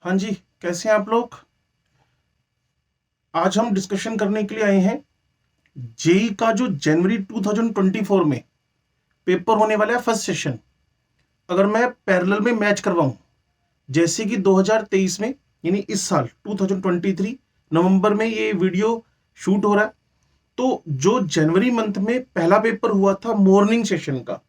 हाँ जी, कैसे हैं आप लोग? आज हम डिस्कशन करने के लिए आए हैं जेई का जो जनवरी 2024 में पेपर होने वाला है फर्स्ट सेशन। अगर मैं पैरेलल में मैच करवाऊं, जैसे कि 2023 में यानी इस साल 2023 नवंबर में ये वीडियो शूट हो रहा है, तो जो जनवरी मंथ में पहला पेपर हुआ था मॉर्निंग सेशन का,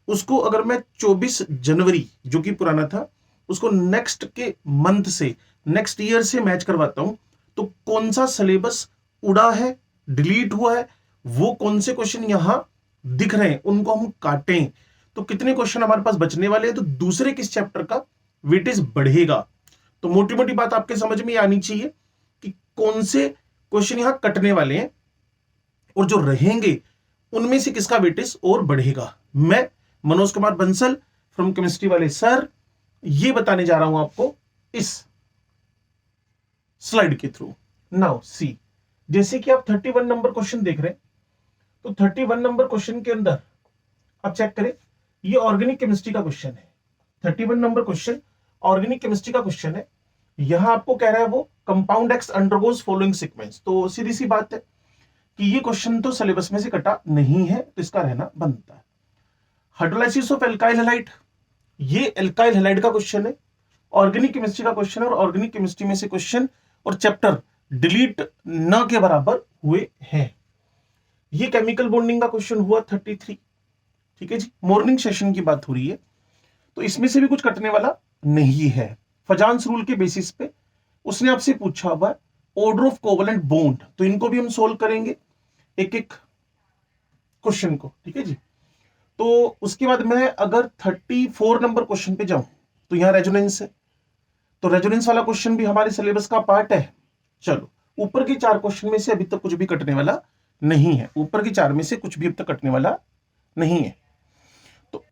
उसको अगर मैं 24 जनवरी जो कि पुराना था उसको नेक्स्ट के मंथ से नेक्स्ट ईयर से मैच करवाता हूं, तो कौन सा सिलेबस उड़ा है, डिलीट हुआ है, वो कौन से क्वेश्चन यहां दिख रहे हैं उनको हम काटें, तो कितने क्वेश्चन हमारे पास बचने वाले हैं, तो दूसरे किस चैप्टर का वेटेज बढ़ेगा। तो मोटी मोटी बात आपके समझ में आनी चाहिए कि कौन से क्वेश्चन यहां कटने वाले हैं और जो रहेंगे उनमें से किसका वेटेज और बढ़ेगा। मैं मनोज कुमार बंसल फ्रॉम केमिस्ट्री वाले सर ये बताने जा रहा हूं आपको इस स्लाइड के थ्रू। नाउ सी, जैसे कि आप 31 नंबर क्वेश्चन देख रहे हैं, तो 31 नंबर क्वेश्चन के अंदर आप चेक करें, ये ऑर्गेनिक केमिस्ट्री का क्वेश्चन है। 31 नंबर क्वेश्चन ऑर्गेनिक केमिस्ट्री का क्वेश्चन है। यहां आपको कह रहा है वो compound x undergoes following sequence, तो सीधी सी बात है कि ये क्वेश्चन तो सिलेबस में से कटा नहीं है, तो इसका रहना बनता है। हाइड्रोलाइसिस ऑफ एल्काइल हैलाइड, ये एल्काइल हैलाइड का क्वेश्चन है, ऑर्गेनिक केमिस्ट्री का क्वेश्चन है, और ऑर्गेनिक केमिस्ट्री में से क्वेश्चन और चैप्टर डिलीट न के बराबर हुए हैं। ये केमिकल बॉन्डिंग का क्वेश्चन हुआ 33। ठीक है जी, मॉर्निंग सेशन की बात हो रही है, तो इसमें से भी कुछ कटने वाला नहीं है। फजान्स रूल के बेसिस पे उसने आपसे पूछा हुआ है ऑर्डर ऑफ कोवलेंट बॉन्ड, तो इनको भी हम सोल्व करेंगे एक एक क्वेश्चन को। ठीक है जी, तो उसके बाद मैं अगर 34 नंबर क्वेश्चन पे जाऊं, तो यहां रेजोनेंस है, तो रेजोनेंस वाला क्वेश्चन भी हमारे सिलेबस का पार्ट है। चलो, ऊपर के 4 क्वेश्चन में से अभी तक कुछ भी कटने वाला नहीं है, ऊपर के 4 में से कुछ भी अब तक कटने वाला नहीं है। तो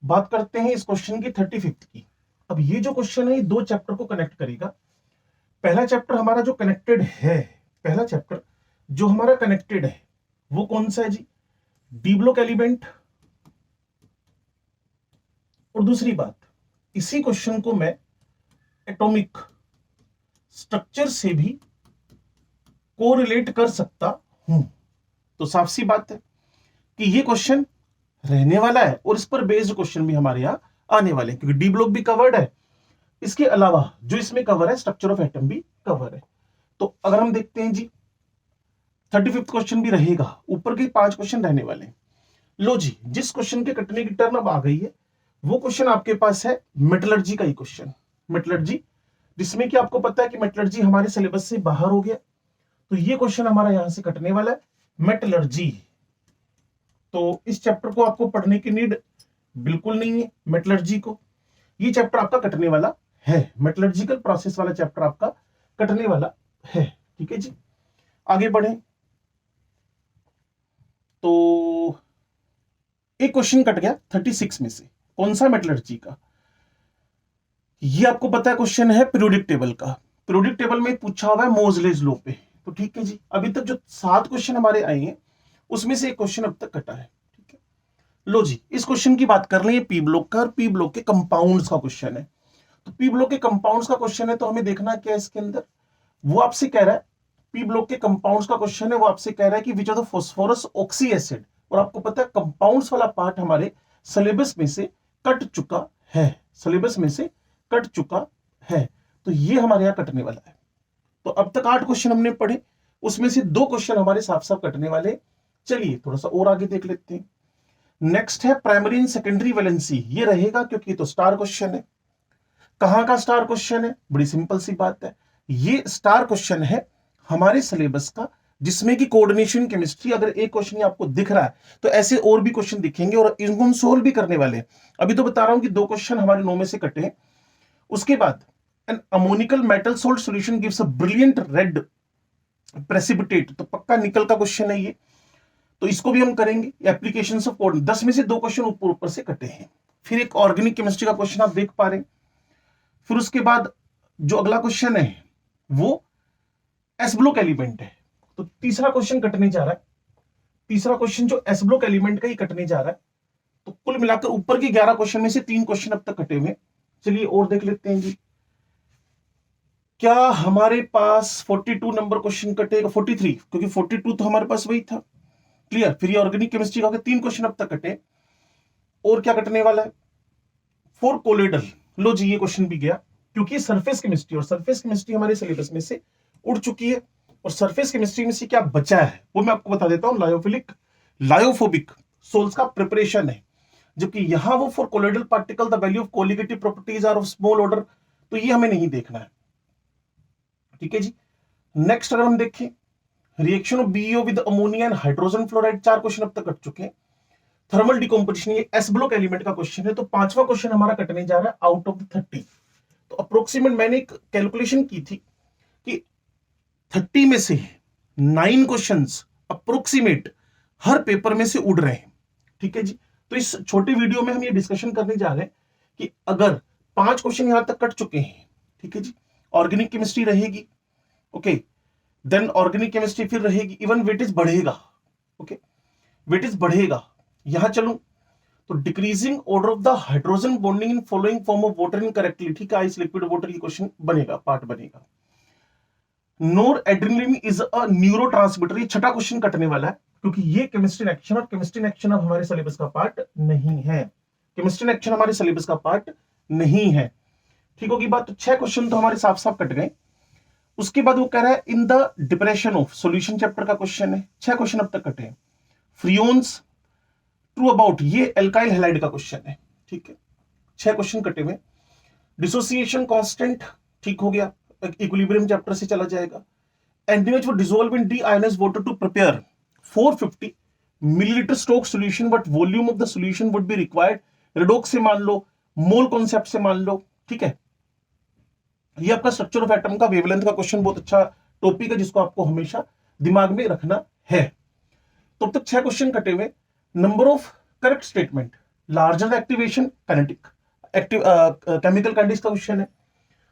बात करते हैं इस क्वेश्चन की 35 की। अब ये जो क्वेश्चन है ये 2 चैप्टर को कनेक्ट करेगा। पहला चैप्टर हमारा जो कनेक्टेड है, पहला चैप्टर जो हमारा कनेक्टेड है वो कौन सा है जी? D block element. और दूसरी बात, इसी क्वेश्चन को मैं एटॉमिक स्ट्रक्चर से भी कोरिलेट कर सकता हूं। तो साफ सी बात है कि ये क्वेश्चन रहने वाला है और इस पर बेस्ड क्वेश्चन भी हमारे यहां आने वाले हैं, क्योंकि डी ब्लॉक भी कवर्ड है, इसके अलावा जो इसमें कवर है स्ट्रक्चर ऑफ एटम भी कवर है। तो अगर हम देखते हैं जी, 35 क्वेश्चन भी रहेगा, ऊपर के 5 क्वेश्चन रहने वाले हैं। लो जी, जिस क्वेश्चन के कटने की टर्न अब आ गई है वो क्वेश्चन आपके पास है मेटलर्जी का ही क्वेश्चन। मेटलर्जी, जिसमें कि आपको पता है कि मेटलर्जी हमारे सिलेबस से बाहर हो गया, तो ये क्वेश्चन हमारा यहां से कटने वाला है, मेटलर्जी। तो इस चैप्टर को आपको पढ़ने की नीड बिल्कुल नहीं है मेटलर्जी को, ये चैप्टर आपका कटने वाला है, मेटलर्जिकल प्रोसेस वाला चैप्टर आपका कटने वाला है। ठीक है जी, आगे बढ़े तो एक क्वेश्चन कट गया 36 में से, कौन सा? मेटलर्जी का। ये आपको पता है क्वेश्चन है पीरियोडिक टेबल का, पीरियोडिक टेबल में पूछा हुआ है मोजलेज लॉ पे। तो ठीक है जी, अभी तक जो 7 क्वेश्चन हमारे आए हैं उसमें से एक क्वेश्चन अब तक कटा है। ठीक है, लो जी, इस क्वेश्चन की बात कर रहे हैं पी ब्लॉक का, और पी ब्लॉक के कंपाउंड्स का क्वेश्चन है। तो पी ब्लॉक के कंपाउंड्स का क्वेश्चन है, तो हमें देखना क्या है इसके अंदर। वो आपसे कह रहा है, पी ब्लॉक के कंपाउंड्स का क्वेश्चन है, वो आपसे कह रहा है कि which of the phosphorus oxy acid, और आपको पता है कंपाउंड्स वाला पार्ट हमारे सिलेबस में से कट चुका है, सिलेबस में से कट चुका है, तो ये हमारे यहां कटने वाला है। तो अब तक 8 क्वेश्चन हमने पढ़े, उसमें से 2 क्वेश्चन हमारे साफ साफ कटने वाले। चलिए थोड़ा सा और आगे देख लेते हैं। नेक्स्ट है प्राइमरी एंड सेकेंडरी वैलेंसी, ये रहेगा क्योंकि तो स्टार क्वेश्चन है। कहां का स्टार क्वेश्चन है? बड़ी सिंपल सी बात है, ये स्टार क्वेश्चन है हमारे सिलेबस का, जिसमें कि कोऑर्डिनेशन केमिस्ट्री। अगर एक क्वेश्चन आपको दिख रहा है तो ऐसे और भी क्वेश्चन दिखेंगे और इनको हम सोल्व भी करने वाले हैं। अभी तो बता रहा हूं कि 2 क्वेश्चन हमारे 9 में से कटे हैं। उसके बाद an ammonical metal salt solution gives a brilliant red precipitate, तो पक्का निकल का क्वेश्चन है ये, तो इसको भी हम करेंगे। एप्लीकेशंस ऑफ कोड, 10 में से 2 क्वेश्चन ऊपर ऊपर से कटे हैं। फिर एक ऑर्गेनिक केमिस्ट्री का क्वेश्चन आप देख पा रहे हैं। फिर उसके बाद जो अगला क्वेश्चन है वो एस ब्लॉक एलिमेंट है, तो तीसरा क्वेश्चन कटने जा रहा है। तीसरा क्वेश्चन जो एस ब्लॉक एलिमेंट का ही कटने जा रहा है। तो कुल मिलाकर ऊपर के 11 क्वेश्चन में से 3 क्वेश्चन अब तक कटे हुए। चलिए और देख लेते हैं जी। क्या हमारे पास 42 नंबर क्वेश्चन कटेगा, 43, क्योंकि 42 तो हमारे पास वही था। क्लियर। फिर ये ऑर्गेनिक केमिस्ट्री का 3 क्वेश्चन अब तक कटे, और क्या कटने वाला है, 4 कोलोइडल। लो जी, ये क्वेश्चन भी गया, क्योंकि सरफेस केमिस्ट्री, और सरफेस केमिस्ट्री हमारे सिलेबस में से उड़ चुकी है। और सरफेस केमिस्ट्री में से क्या बचा है वो मैं आपको बता देता हूं, लायोफिलिक लायोफोबिक सोल्स का प्रिपरेशन है। जबकि यहां वो for colloidal particle the value of colligative properties are of small order, तो ये हमें नहीं देखना है। ठीक है जी। नेक्स्ट अगर हम देखें, reaction of BEO with ammonia and hydrogen fluoride, 4 question अब तक कट चुके हैं। थर्मल डिकम्पोजिशन, ये एस ब्लॉक एलिमेंट का क्वेश्चन है, तो 5वां क्वेश्चन हमारा कटने जा रहा है आउट ऑफ द 30। तो अप्रोक्सीमेट मैंने एक कैलकुलेशन की थी कि 30 में से 9 क्वेश्चंस अप्रोक्सीमेट हर पेपर में से उड़ रहे हैं। ठीक है जी। तो इस छोटे वीडियो में हम ये डिस्कशन करने जा रहे हैं कि अगर 5 क्वेश्चन यहां तक कट चुके हैं, ठीक है जी, ऑर्गेनिक केमिस्ट्री रहेगी, ओके, देन ऑर्गेनिक केमिस्ट्री फिर रहेगी, इवन वेटेज बढ़ेगा, ओके, वेटेज बढ़ेगा। यहां चलूं तो decreasing order of the hydrogen bonding in following form of water incorrectly, ठीक है, आइस लिक्विड वाटर, ये क्वेश्चन बनेगा, पार्ट बनेगा। नोर एड्रेनलिन इज अ न्यूरोट्रांसमीटर, ये 6ठा क्वेश्चन कटने वाला है, क्योंकि ये केमिस्ट्री इन एक्शन, और केमिस्ट्री इन एक्शन अब हमारे सिलेबस का पार्ट नहीं है। केमिस्ट्री इन एक्शन हमारे सिलेबस का पार्ट नहीं है। ठीक होगी बात। तो 6 क्वेश्चन तो हमारे साफ साफ कट गए। उसके बाद वो कह रहा है in the depression of solution chapter का क्वेश्चन है, 6 क्वेश्चन अब तक कटे हैं। फ्रियोन्स ट्रू अबाउट, ये एल्काइल हैलाइड का क्वेश्चन है। ठीक है, 6 क्वेश्चन कटे हुए। डिसोसिएशन कांस्टेंट ठीक हो गया, इक्विलिब्रियम चैप्टर से चला जाएगा। NaOH would dissolve in deionized water to prepare 450 millilitre stock solution, but volume of the solution would be required, redox से मान लो, मोल कॉन्सेप्ट से मान लो। ठीक है, ये आपका स्ट्रक्चर ऑफ एटम का वेवलेंथ का क्वेश्चन बहुत अच्छा टॉपिक है, जिसको आपको हमेशा दिमाग में रखना है। तो अब तक 6 क्वेश्चन कटे हुए। Number of correct statement, larger activation kinetic active chemical kinetics का क्वेश्चन है।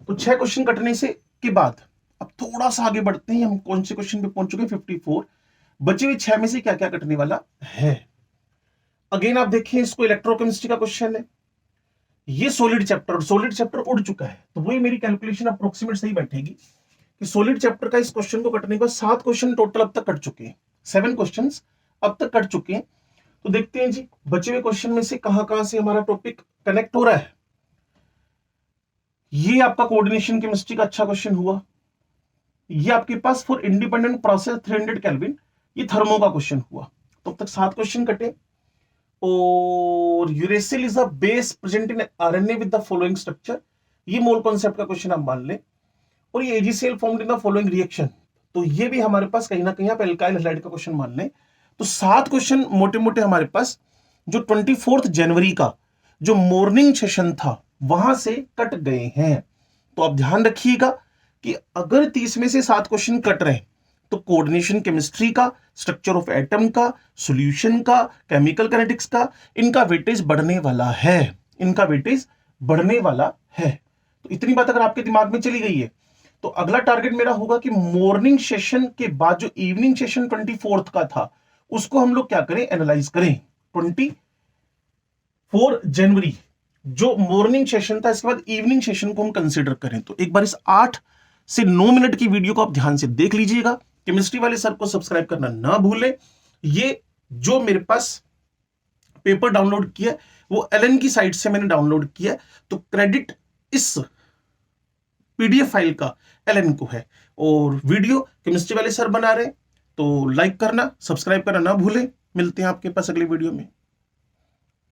तो 6 क्वेश्चन कटने से के बाद अब थोड़ा सा आगे बढ़ते हैं, हम कौन से क्वेश्चन पे पहुंच चुके हैं, 54। बचे हुए 6 में से क्या क्या कटने वाला है। अगेन आप देखिए, इसको इलेक्ट्रोकेमिस्ट्री का क्वेश्चन है, ये सॉलिड चैप्टर, और सॉलिड चैप्टर उड़ चुका है, तो वही मेरी कैलकुलेशन अप्रोक्सीमेट सही बैठेगी कि सॉलिड चैप्टर का इस क्वेश्चन को कटने के बाद 7 क्वेश्चन टोटल अब तक कट चुके हैं, 7 क्वेश्चन अब तक कट चुके हैं। तो देखते हैं जी, बचे हुए क्वेश्चन में से कहां से हमारा टॉपिक कनेक्ट हो रहा है। ये आपका कोऑर्डिनेशन केमिस्ट्री का अच्छा क्वेश्चन हुआ। ये आपके पास फॉर इंडिपेंडेंट प्रोसेस 300 केल्विन, ये थर्मो का क्वेश्चन हुआ। तो अब तक 7 क्वेश्चन कटे। और uracil is a base present in RNA with the following structure, ये मोल कॉन्सेप्ट का क्वेश्चन आप मान लें। और ये AgCl formed in the following reaction, तो ये भी हमारे पास कहीं ना कहीं आप एल्काइल हैलाइड का क्वेश्चन मान लें। तो 7 क्वेश्चन मोटे मोटे हमारे पास जो 24 जनवरी का जो मॉर्निंग सेशन था वहां से कट गए हैं। तो आप ध्यान रखिएगा कि अगर 30 में से 7 क्वेश्चन कट रहे हैं तो कोऑर्डिनेशन केमिस्ट्री का, स्ट्रक्चर ऑफ एटम का, सॉल्यूशन का, केमिकल काइनेटिक्स का, इनका वेटेज बढ़ने वाला है, इनका वेटेज बढ़ने वाला है। तो इतनी बात अगर आपके दिमाग में चली गई है तो अगला टारगेट मेरा होगा कि मॉर्निंग सेशन के बाद जो इवनिंग सेशन 24 का था उसको हम लोग क्या करें, एनालाइज करें। 24 जनवरी जो मॉर्निंग सेशन था, इसके बाद इवनिंग सेशन को हम कंसीडर करें। तो एक बार इस 8 से 9 मिनट की वीडियो को आप ध्यान से देख लीजिएगा। केमिस्ट्री वाले सर को सब्सक्राइब करना ना भूलें। ये जो मेरे पास पेपर डाउनलोड किया वो एलन की साइट से मैंने डाउनलोड किया, तो क्रेडिट इस पीडीएफ फाइल का एलन को है। और वीडियो केमिस्ट्री वाले सर बना रहे हैं, तो लाइक करना, सब्सक्राइब करना ना भूलें। मिलते हैं आपके पास अगली वीडियो में।